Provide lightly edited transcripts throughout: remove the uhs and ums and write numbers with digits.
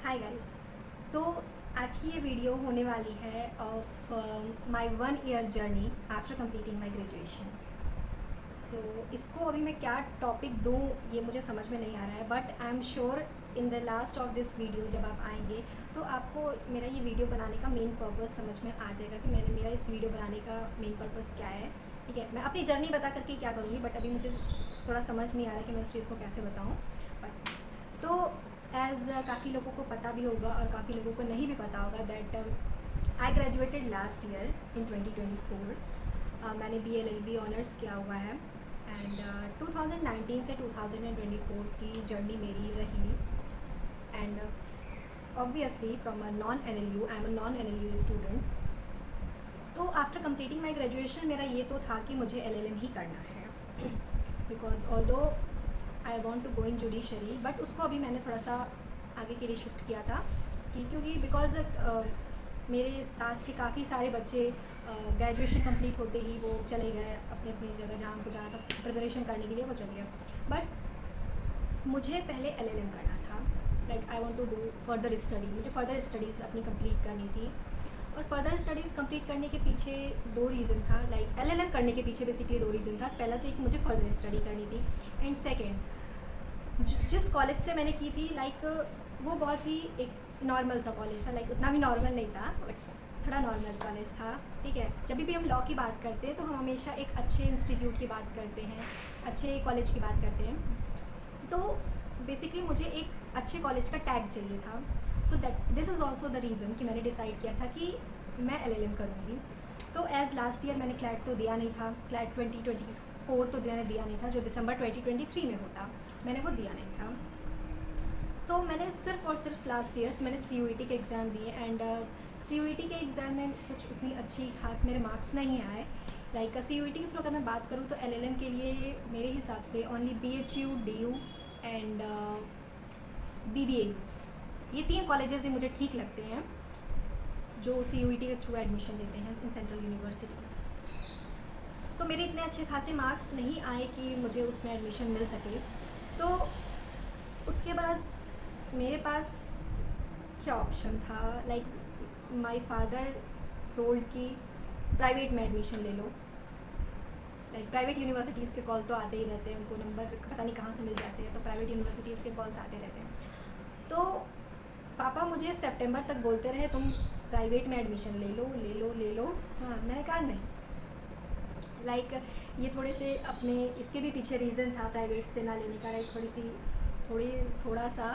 Hi guys. तो आज की ये वीडियो होने वाली है of my 1 year journey after completing my graduation. So इसको अभी मैं क्या टॉपिक दूँ ये मुझे समझ में नहीं आ रहा है, but I am sure in the last of this video जब आप आएंगे तो आपको मेरा ये वीडियो बनाने का मेन पर्पस समझ में आ जाएगा कि मेरा इस वीडियो बनाने का मेन पर्पस क्या है। ठीक है, मैं अपनी जर्नी बता करके क्या करूँगी, बट अभी मुझे थोड़ा समझ नहीं आ रहा कि मैं उस चीज़ को कैसे बताऊँ। बट तो एज काफ़ी लोगों को पता भी होगा और काफ़ी लोगों को नहीं भी पता होगा that I graduated last year in 2024। मैंने BA ऑनर्स किया हुआ है एंड 2019 से 2024 की जर्नी मेरी रही। And obviously from a non NLU, I am a non NLU student. तो आफ्टर कंप्लीटिंग माई ग्रेजुएशन मेरा ये तो था कि मुझे LLM ही करना है because although I want to go in judiciary, but उसको अभी मैंने थोड़ा सा आगे के लिए शिफ्ट किया था क्योंकि बिकॉज मेरे साथ के काफ़ी सारे बच्चे ग्रेजुएशन कंप्लीट होते ही वो चले गए अपने अपनी जगह जहाँ उनको जाना था प्रिपरेशन करने के लिए, वो चले गए। बट मुझे पहले LLM करना था। Like I want to do further study, मुझे फर्दर स्टडीज़ अपनी कंप्लीट करनी थी। और फर्दर स्टडीज़ कंप्लीट करने के पीछे दो रीज़न था। लाइक LLM करने के पीछे बेसिकली दो रीज़न था। पहला तो एक मुझे फर्दर स्टडी करनी थी एंड सेकेंड जिस कॉलेज से मैंने की थी लाइक वो बहुत ही एक नॉर्मल सा कॉलेज था। लाइक उतना भी नॉर्मल नहीं था बट थोड़ा नॉर्मल कॉलेज था। ठीक है, जब भी हम लॉ की बात करते हैं तो हम हमेशा एक अच्छे इंस्टीट्यूट की बात करते हैं, अच्छे कॉलेज की बात करते हैं। तो बेसिकली मुझे एक अच्छे कॉलेज का टैग चाहिए था। So that this is also the reason कि मैंने डिसाइड किया था कि मैं LLM करूँगी। तो एज़ लास्ट ईयर मैंने क्लैट तो दिया नहीं था, क्लैट 2024 तो मैंने दिया नहीं था जो दिसंबर 2023 में होता, मैंने वो दिया नहीं था। सो मैंने सिर्फ और सिर्फ लास्ट ईयर मैंने CUET के एग्ज़ाम दिए एंड CUET के एग्ज़ाम में कुछ उतनी अच्छी खास मेरे मार्क्स नहीं आए। लाइक CUET की थ्रू अगर मैं बात करूँ तो LLM के लिए मेरे हिसाब से only BHU, DU and BBAU, ये 3 कॉलेजेस ही मुझे ठीक लगते हैं जो CUET के थ्रू एडमिशन लेते हैं इन सेंट्रल यूनिवर्सिटीज़। तो मेरे इतने अच्छे खासे मार्क्स नहीं आए कि मुझे उसमें एडमिशन मिल सके। तो उसके बाद मेरे पास क्या ऑप्शन था। लाइक माय फादर टोल्ड कि प्राइवेट में एडमिशन ले लो। लाइक प्राइवेट यूनिवर्सिटीज़ के कॉल तो आते ही रहते हैं, उनको नंबर पता नहीं कहाँ से मिल जाते हैं, तो प्राइवेट यूनिवर्सिटीज़ के कॉल्स आते रहते हैं। तो पापा मुझे सितंबर तक बोलते रहे तुम प्राइवेट में एडमिशन ले लो ले लो ले लो। हाँ, मैंने कहा नहीं। लाइक ये थोड़े से अपने इसके भी पीछे रीज़न था प्राइवेट से ना लेने का। लाइक थोड़ा सा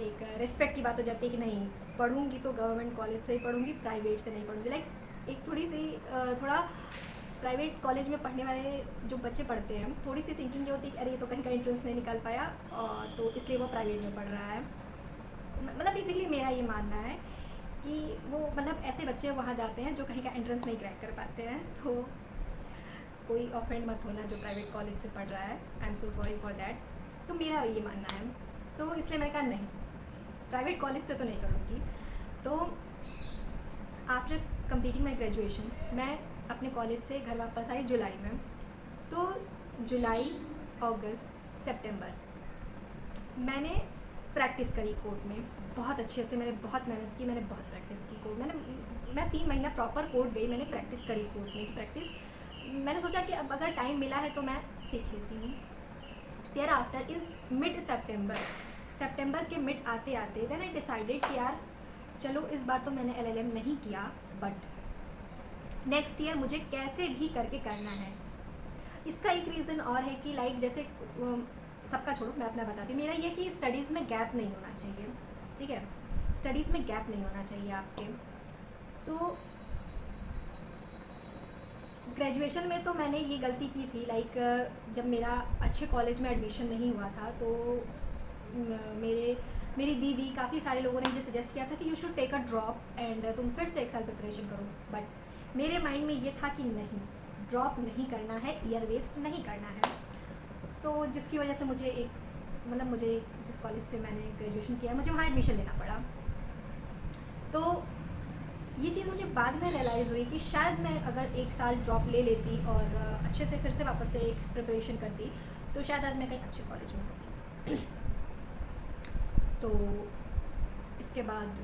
एक रिस्पेक्ट की बात हो जाती है कि नहीं, पढ़ूंगी तो गवर्नमेंट कॉलेज से ही पढ़ूंगी, प्राइवेट से नहीं पढ़ूंगी। लाइक एक थोड़ी सी थोड़ा प्राइवेट कॉलेज में पढ़ने वाले जो बच्चे पढ़ते हैं थोड़ी सी थिंकिंग ये होती है कि अरे ये तो कहीं का एंट्रेंस नहीं निकाल पाया और तो इसलिए वो प्राइवेट में पढ़ रहा है। मतलब बेसिकली मेरा ये मानना है कि वो मतलब ऐसे बच्चे वहाँ जाते हैं जो कहीं का एंट्रेंस नहीं क्रैक कर पाते हैं। तो कोई ऑफेंड मत होना जो प्राइवेट कॉलेज से पढ़ रहा है, I am so sorry for that. तो मेरा ये मानना है, तो इसलिए मैंने कहा नहीं, प्राइवेट कॉलेज से तो नहीं करूँगी। तो आफ्टर कंप्लीटिंग माई ग्रेजुएशन मैं अपने कॉलेज से घर वापस आई जुलाई में। तो जुलाई, अगस्त, सितंबर मैंने प्रैक्टिस करी कोर्ट में बहुत अच्छे से। मैंने बहुत मेहनत की, मैंने बहुत प्रैक्टिस की कोर्ट। मैं 3 महीना प्रॉपर कोर्ट गई, मैंने प्रैक्टिस करी कोर्ट में की प्रैक्टिस। मैंने सोचा कि अब अगर टाइम मिला है तो मैं सीख लेती हूँ। Thereafter is mid September के मिड आते आते देन आई डिसाइडेड कि यार चलो इस बार तो मैंने LLM नहीं किया, बट नेक्स्ट ईयर मुझे कैसे भी करके करना है। इसका एक रीज़न और है कि लाइक जैसे सबका छोड़ो, मैं अपना बताती हूँ। मेरा ये कि स्टडीज़ में गैप नहीं होना चाहिए। ठीक है, स्टडीज़ में गैप नहीं होना चाहिए आपके। तो ग्रेजुएशन में तो मैंने ये गलती की थी। लाइक जब मेरा अच्छे कॉलेज में एडमिशन नहीं हुआ था तो मेरी दीदी काफ़ी सारे लोगों ने मुझे सजेस्ट किया था कि you should take a drop and तुम फिर से 1 साल प्रिपरेशन करो। बट मेरे माइंड में ये था कि नहीं, ड्रॉप नहीं करना है, ईयर वेस्ट नहीं करना है। तो जिसकी वजह से मुझे जिस कॉलेज से मैंने ग्रेजुएशन किया मुझे वहाँ एडमिशन लेना पड़ा। तो ये चीज़ मुझे बाद में रियलाइज़ हुई कि शायद मैं अगर 1 साल ड्रॉप ले लेती और अच्छे से फिर से वापस से एक प्रिपरेशन करती तो शायद आज मैं कहीं अच्छे कॉलेज में होती। तो उसके बाद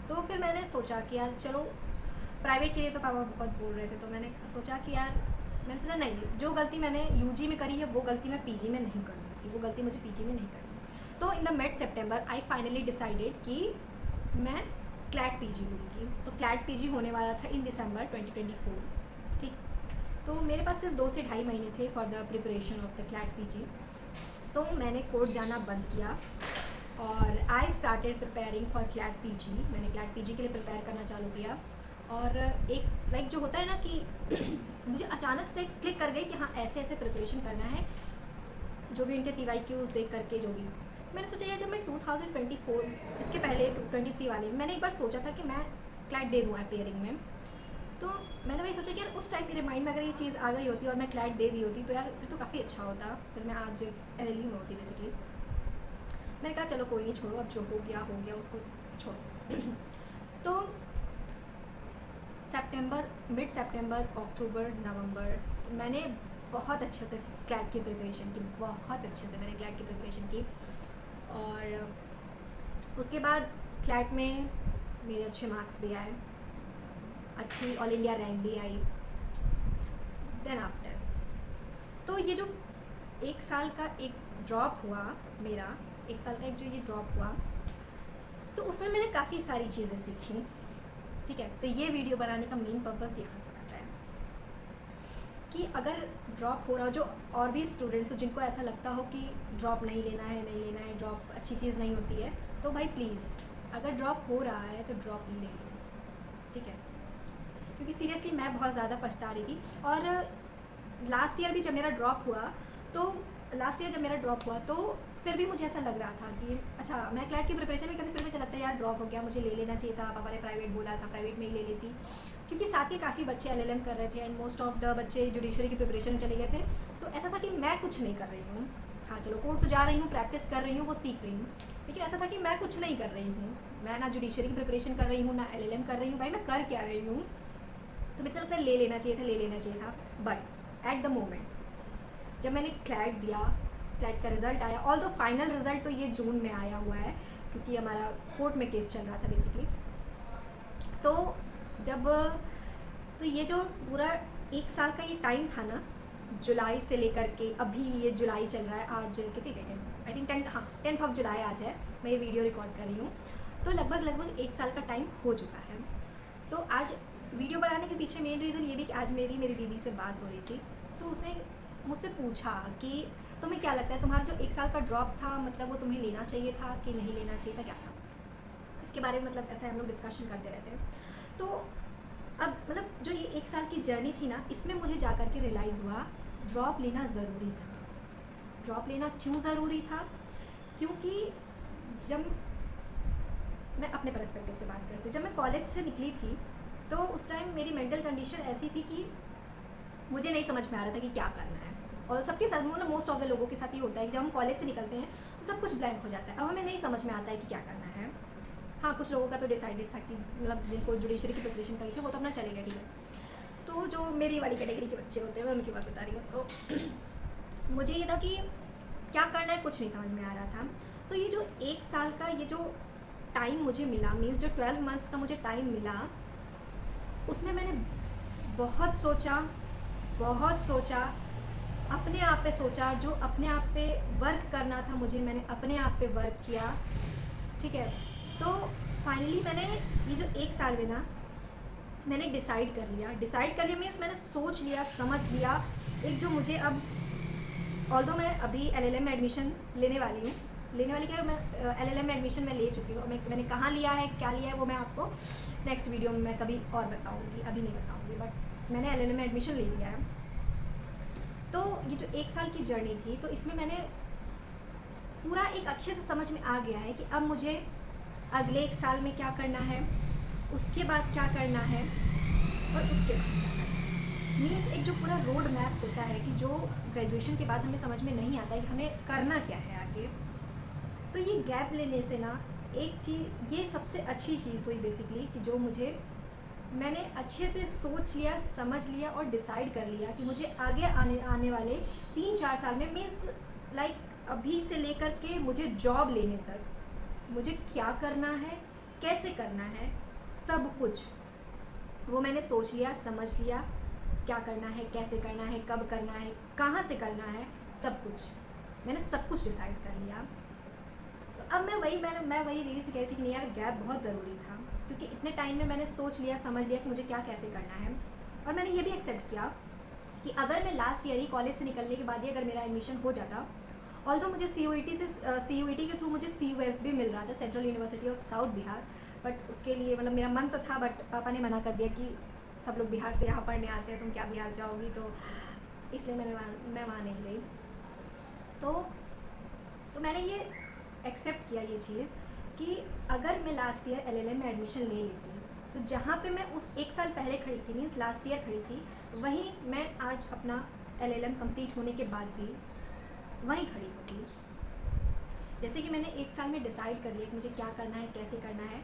तो फिर मैंने सोचा कि यार चलो प्राइवेट के लिए तो पापा बहुत बोल रहे थे, तो मैंने सोचा कि यार, मैंने सोचा नहीं, जो गलती मैंने यूजी में करी है वो गलती मैं पीजी में नहीं करूँगी, वो गलती मुझे पीजी में नहीं करनी। तो in the mid September I finally decided कि मैं क्लैट पीजी दूंगी। तो क्लैट पीजी होने वाला था इन दिसंबर 2024। ठीक, तो मेरे पास सिर्फ 2 से ढाई महीने थे for the preparation of the CLAT PG. तो मैंने कोर्ट जाना बंद किया और I started preparing for CLAT PG. मैंने क्लैट पीजी के लिए प्रिपेयर करना चालू किया और एक लाइक जो होता है ना कि मुझे अचानक से क्लिक कर गई कि हाँ ऐसे ऐसे प्रिपरेशन करना है, जो भी इनके PYQs देख करके जो भी मैंने सोचा यार, जब मैं 2024 इसके पहले 23 वाले मैंने एक बार सोचा था कि मैं क्लैट दे दूँ अपेयरिंग में। तो मैंने वही सोचा कि यार उस टाइम मेरे माइंड में अगर ये चीज़ आ गई होती और मैं क्लैट दे दी होती तो यार फिर तो काफ़ी अच्छा होता, फिर मैं आज LLU में होती बेसिकली। मैंने कहा चलो कोई नहीं, छोड़ो, अब जो हो गया उसको छोड़ो। तो मिड सितंबर, अक्टूबर, नवंबर मैंने बहुत अच्छे से क्लैट की प्रिपरेशन की, बहुत अच्छे से मैंने क्लैट की प्रिपरेशन की। और उसके बाद क्लैट में मेरे अच्छे मार्क्स भी आए, अच्छी ऑल इंडिया रैंक भी आई। देन आफ्टर तो ये जो 1 साल का एक ड्रॉप हुआ मेरा, 1 साल का एक जो ये ड्रॉप हुआ, तो उसमें मैंने काफ़ी सारी चीज़ें सीखी। ठीक है, तो ये वीडियो बनाने का मेन पर्पस यहाँ से आता है कि अगर ड्रॉप हो रहा हो, जो और भी स्टूडेंट्स हो जिनको ऐसा लगता हो कि ड्रॉप नहीं लेना है, ड्रॉप अच्छी चीज़ नहीं होती है, तो भाई प्लीज़ अगर ड्रॉप हो रहा है तो ड्रॉप ले लो। ठीक है, क्योंकि सीरियसली मैं बहुत ज़्यादा पछता रही थी। और लास्ट ईयर जब मेरा ड्रॉप हुआ तो फिर भी मुझे ऐसा लग रहा था कि अच्छा, मैं क्लैट की प्रिपरेशन भी करती, फिर मुझे लगता है यार ड्रॉप हो गया, मुझे ले लेना चाहिए था, पापा ने प्राइवेट बोला था, प्राइवेट में ही ले लेती, क्योंकि साथ में काफ़ी बच्चे LLM कर रहे थे एंड मोस्ट ऑफ द बच्चे जुडिशरी की प्रिपरेशन में चले गए थे। तो ऐसा था कि मैं कुछ नहीं कर रही हूँ। हाँ चलो, कोर्ट तो जा रही हूँ, प्रैक्टिस कर रही हूँ, वो सीख रही हूँ, लेकिन ऐसा था कि मैं कुछ नहीं कर रही हूँ। मैं ना जुडिशरी की प्रिपरेशन कर रही हूँ, ना LLM कर रही हूँ, भाई मैं कर क्या रही हूँ। तो मुझे लगता है ले लेना चाहिए था। बट एट द मोमेंट जब मैंने क्लैट दिया, क्लैट का रिजल्ट आया, ऑल द फाइनल रिजल्ट तो ये जून में आया हुआ है, क्योंकि हमारा कोर्ट में केस चल रहा था बेसिकली। तो जब तो ये जो पूरा 1 साल का ये टाइम था ना, जुलाई से लेकर के अभी ये जुलाई चल रहा है, आज कितनी डेट है, I think 10th of July आज है, मैं ये वीडियो रिकॉर्ड कर रही हूँ। तो लगभग 1 साल का टाइम हो चुका है। तो आज वीडियो बनाने के पीछे मेन रीज़न ये भी कि आज मेरी दीदी से बात हो रही थी, तो उसने मुझसे पूछा कि तुम्हें क्या लगता है, तुम्हारा जो 1 साल का ड्रॉप था, मतलब वो तुम्हें लेना चाहिए था कि नहीं लेना चाहिए था, क्या था इसके बारे में, मतलब ऐसे हम लोग डिस्कशन करते रहते हैं। तो अब मतलब जो ये 1 साल की जर्नी थी ना, इसमें मुझे जा कर के रियलाइज़ हुआ ड्रॉप लेना ज़रूरी था। ड्रॉप लेना क्यों ज़रूरी था? क्योंकि जब मैं अपने पर्सपेक्टिव से बात करती हूँ, जब मैं कॉलेज से निकली थी तो उस टाइम मेरी मेंटल कंडीशन ऐसी थी कि मुझे नहीं समझ में आ रहा था कि क्या करना है। और सबके साथ, मतलब मोस्ट ऑफ द लोगों के साथ ये होता है कि जब हम कॉलेज से निकलते हैं तो सब कुछ ब्लैंक हो जाता है, अब हमें नहीं समझ में आता है कि क्या करना है। हाँ, कुछ लोगों का तो डिसाइडेड था कि मतलब जिनको जुडिशरी की प्रिपरेशन करी थी वो तो अपना चलेगा, ठीक है। तो जो मेरी वाली कैटेगरी के बच्चे होते हैं, मैं उनकी बात बता रही हूँ। तो मुझे ये था कि क्या करना है, कुछ नहीं समझ में आ रहा था। तो ये जो 1 साल का ये जो टाइम मुझे मिला, मीन्स जो 12 मंथ्स का मुझे टाइम मिला, उसमें मैंने बहुत सोचा, अपने आप पे सोचा, जो अपने आप पे वर्क करना था मुझे, मैंने अपने आप पे वर्क किया। ठीक है, तो फाइनली मैंने ये जो 1 साल में ना मैंने डिसाइड कर लिया मीन्स मैंने सोच लिया, समझ लिया। एक जो मुझे अब, ऑल्दो मैं अभी LLM में एडमिशन लेने वाली क्या, मैं LLM में एडमिशन मैं ले चुकी हूँ। मैंने कहाँ लिया है, क्या लिया है, वो मैं आपको नेक्स्ट वीडियो में मैं कभी और बताऊँगी, अभी नहीं बताऊँगी, बट मैंने LLM में एडमिशन ले लिया है। तो ये जो 1 साल की जर्नी थी, तो इसमें मैंने पूरा एक अच्छे से समझ में आ गया है कि अब मुझे अगले 1 साल में क्या करना है, उसके बाद क्या करना है, और उसके बाद क्या करना है। मीन्स एक जो पूरा रोड मैप होता है कि जो ग्रेजुएशन के बाद हमें समझ में नहीं आता है कि हमें करना क्या है आगे। तो ये गैप लेने से ना, एक चीज़, ये सबसे अच्छी चीज़ हुई बेसिकली कि जो मैंने अच्छे से सोच लिया, समझ लिया और डिसाइड कर लिया कि मुझे आगे आने वाले 3-4 साल में, मीन्स लाइक अभी से लेकर के मुझे जॉब लेने तक, मुझे क्या करना है, कैसे करना है, सब कुछ वो मैंने सोच लिया, समझ लिया, क्या करना है, कैसे करना है, कब करना है, कहाँ से करना है, सब कुछ मैंने सब कुछ डिसाइड कर लिया। तो अब मैं वही दीदी से कह रही थी कि नहीं यार, गैप बहुत ज़रूरी था, क्योंकि इतने टाइम में मैंने सोच लिया, समझ लिया कि मुझे क्या कैसे करना है। और मैंने ये भी एक्सेप्ट किया कि अगर मैं लास्ट ईयर ही कॉलेज से निकलने के बाद ही अगर मेरा एडमिशन हो जाता, ऑल्दो मुझे CUET के थ्रू मुझे CUS भी मिल रहा था, central university of south Bihar, but उसके लिए मतलब मेरा मन तो था, बट पापा ने मना कर दिया कि सब लोग बिहार से यहाँ पढ़ने आते हैं, तुम क्या बिहार जाओगी, तो इसलिए मैं वहाँ नहीं गई। तो मैंने ये एक्सेप्ट किया ये चीज़ कि अगर मैं लास्ट ईयर LLM में एडमिशन ले लेती, तो जहाँ पे मैं उस एक साल पहले खड़ी थी, मीन्स लास्ट ईयर खड़ी थी, वहीं मैं आज अपना LLM कंप्लीट होने के बाद भी वहीं खड़ी होती। जैसे कि मैंने एक साल में डिसाइड कर लिया कि मुझे क्या करना है, कैसे करना है।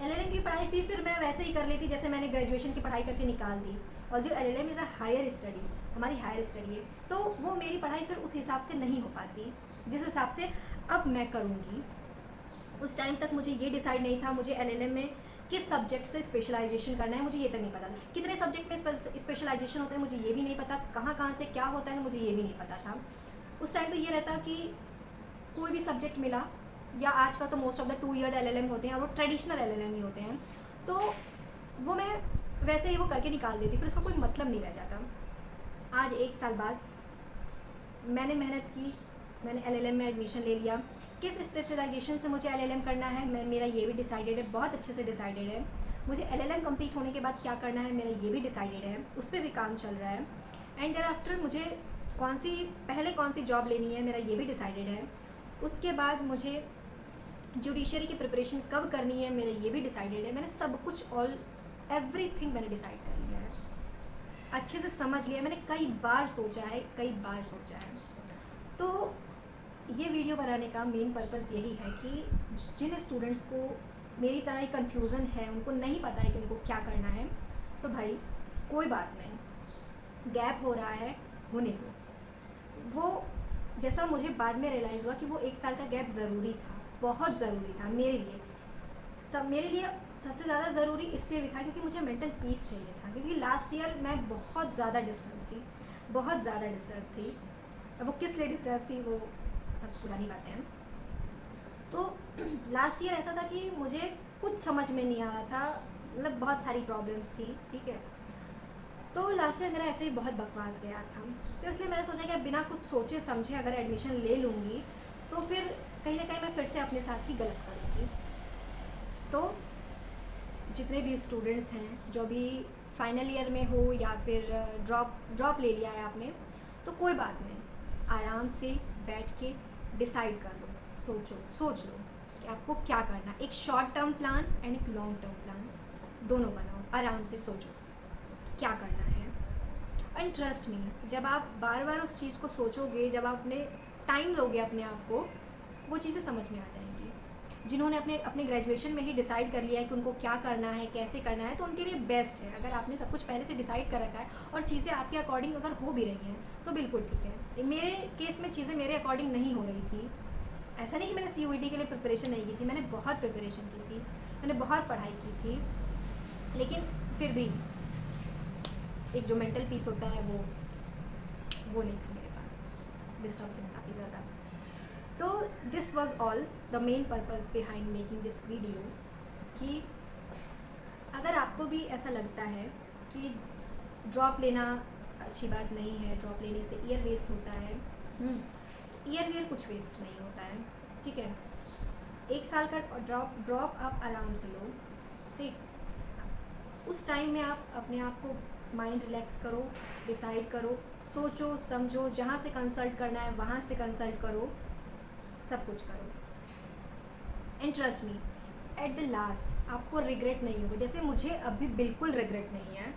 LLM की पढ़ाई भी फिर मैं वैसे ही कर लेती जैसे मैंने ग्रेजुएशन की पढ़ाई करके निकाल दी, और जो LLM is a higher study, हमारी हायर स्टडी है, तो वो मेरी पढ़ाई फिर उस हिसाब से नहीं हो पाती जिस हिसाब से अब मैं करूँगी। उस टाइम तक मुझे ये डिसाइड नहीं था मुझे LLM में किस सब्जेक्ट से स्पेशलाइजेशन करना है, मुझे ये तक नहीं पता था। कितने सब्जेक्ट में स्पेशलाइजेशन होता है मुझे ये भी नहीं पता, कहाँ से क्या होता है मुझे ये भी नहीं पता था। उस टाइम तो ये रहता कि कोई भी सब्जेक्ट मिला, या आज का तो most of the 2 year LLM होते हैं और वो ट्रेडिशनल LLM ही होते हैं, तो वो मैं वैसे ही वो करके निकाल देती, फिर उसका कोई मतलब नहीं रह जाता। आज एक साल बाद मैंने मेहनत की, मैंने LLM में एडमिशन ले लिया। किस स्पेशलाइजेशन से मुझे LLM करना है मेरा ये भी डिसाइडेड है, बहुत अच्छे से डिसाइडेड है। मुझे LLM कंप्लीट होने के बाद क्या करना है मेरा ये भी डिसाइडेड है, उस पर भी काम चल रहा है। एंड देयर आफ्टर मुझे पहले कौन सी जॉब लेनी है मेरा ये भी डिसाइडेड है। उसके बाद मुझे जुडिशरी की प्रिपरेशन कब करनी है मेरा ये भी डिसाइडेड है। मैंने सब कुछ एवरीथिंग मैंने डिसाइड कर लिया है, अच्छे से समझ लिया, मैंने कई बार सोचा है। तो ये वीडियो बनाने का मेन पर्पज़ यही है कि जिन स्टूडेंट्स को मेरी तरह ही कन्फ्यूज़न है, उनको नहीं पता है कि उनको क्या करना है, तो भाई कोई बात नहीं, गैप हो रहा है, होने दो। वो जैसा मुझे बाद में रियलाइज़ हुआ कि वो एक साल का गैप ज़रूरी था, बहुत ज़रूरी था मेरे लिए सबसे ज़्यादा ज़रूरी इसलिए भी था क्योंकि मुझे मेंटल पीस चाहिए था, क्योंकि लास्ट ईयर मैं बहुत ज़्यादा डिस्टर्ब थी। अब वो किस लिए डिस्टर्ब थी वो सब पुरानी बातें हैं। तो लास्ट ईयर ऐसा था कि मुझे कुछ समझ में नहीं आ रहा था, मतलब बहुत सारी प्रॉब्लम्स थी, ठीक है। तो लास्ट ईयर मेरा ऐसे ही बहुत बकवास गया था, तो इसलिए मैंने सोचा कि अब बिना कुछ सोचे समझे अगर एडमिशन ले लूँगी तो फिर कहीं ना कहीं मैं फिर से अपने साथ ही गलत करूँगी। तो जितने भी स्टूडेंट्स हैं जो भी फाइनल ईयर में हो या फिर ड्रॉप ले लिया है आपने, तो कोई बात नहीं, आराम से बैठ के डिसाइड कर लो, सोच लो कि आपको क्या करना। एक शॉर्ट टर्म प्लान एंड एक लॉन्ग टर्म प्लान दोनों बनाओ, आराम से सोचो क्या करना है। एंड ट्रस्ट मी, जब आप बार बार उस चीज़ को सोचोगे, जब आप अपने टाइम दोगे अपने आप को, वो चीज़ें समझ में आ जाएंगी। जिन्होंने अपने ग्रेजुएशन में ही डिसाइड कर लिया है कि उनको क्या करना है, कैसे करना है, तो उनके लिए बेस्ट है। अगर आपने सब कुछ पहले से डिसाइड कर रखा है और चीज़ें आपके अकॉर्डिंग अगर हो भी रही हैं तो बिल्कुल ठीक है। मेरे केस में चीज़ें मेरे अकॉर्डिंग नहीं हो रही थी। ऐसा नहीं कि मैंने CUET के लिए प्रिपरेशन नहीं की थी, मैंने बहुत प्रिपरेशन की थी, मैंने बहुत पढ़ाई की थी, लेकिन फिर भी एक जो मेंटल पीस होता है वो नहीं था मेरे पास, डिस्टर्ब थी काफ़ी ज़्यादा। तो this was all the main purpose behind making this video, कि अगर आपको भी ऐसा लगता है कि ड्रॉप लेना अच्छी बात नहीं है, ड्रॉप लेने से ईयर वेस्ट होता है, ईयर कुछ वेस्ट नहीं होता है, ठीक है। एक साल का ड्रॉप आप आराम से लो, ठीक। उस टाइम में आप अपने आप को माइंड रिलैक्स करो, डिसाइड करो, सोचो समझो, जहाँ से कंसल्ट करना है वहाँ से कंसल्ट करो, सब कुछ करो। And trust me, at the last आपको रिग्रेट नहीं होगा। जैसे मुझे अभी बिल्कुल रिग्रेट नहीं है,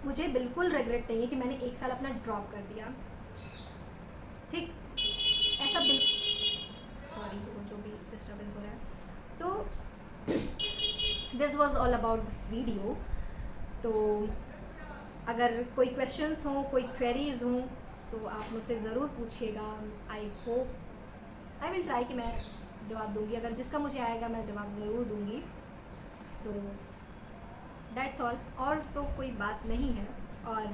मुझे बिल्कुल रिग्रेट नहीं है कि मैंने एक साल अपना ड्रॉप कर दिया, ठीक। ऐसा सॉरी वो जो भी डिस्टर्बेंस हो रहा है। तो this was all about this video. तो अगर कोई क्वेश्चंस हों, कोई क्वेरीज हों, तो आप मुझसे ज़रूर पूछिएगा। आई विल ट्राई कि मैं जवाब दूंगी, अगर जिसका मुझे आएगा मैं जवाब ज़रूर दूंगी। तो दैट्स ऑल, और तो कोई बात नहीं है। और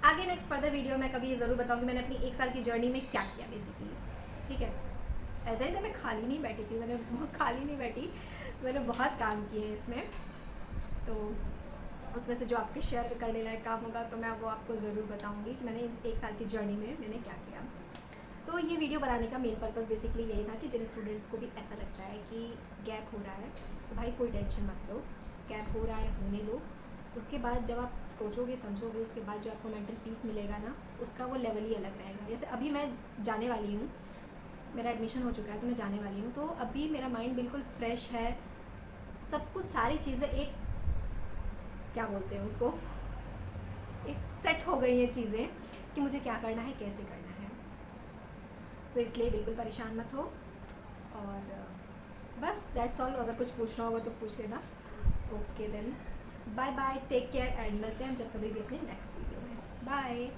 आगे नेक्स्ट फर्दर वीडियो में कभी ज़रूर बताऊंगी मैंने अपनी 1 साल की जर्नी में क्या किया बेसिकली, ठीक है। ऐसा नहीं था मैं खाली नहीं बैठी थी, मैंने खाली नहीं बैठी, मैंने बहुत काम किए हैं इसमें। तो उसमें से जो आपके शेयर करने लायक काम होगा तो मैं वो आपको ज़रूर बताऊंगी कि मैंने इस 1 साल की जर्नी में मैंने क्या किया। तो ये वीडियो बनाने का मेन पर्पस बेसिकली यही था कि जिन स्टूडेंट्स को भी ऐसा लगता है कि गैप हो रहा है तो भाई कोई टेंशन मत लो, गैप हो रहा है होने दो। उसके बाद जब आप सोचोगे समझोगे, उसके बाद जो आपको मेंटल पीस मिलेगा ना, उसका वो लेवल ही अलग रहेगा। जैसे अभी मैं जाने वाली हूँ, मेरा एडमिशन हो चुका है तो मैं जाने वाली हूँ, तो अभी मेरा माइंड बिल्कुल फ्रेश है, सब कुछ सारी चीज़ें एक क्या बोलते हैं उसको, एक सेट हो गई हैं चीज़ें कि मुझे क्या करना है कैसे करना है। तो इसलिए बिल्कुल परेशान मत हो। और बस दैट्स ऑल, अगर कुछ पूछना होगा तो पूछ लेना। Okay then, bye bye, take care and मिलते हैं जब कभी भी अपने नेक्स्ट वीडियो में। बाय।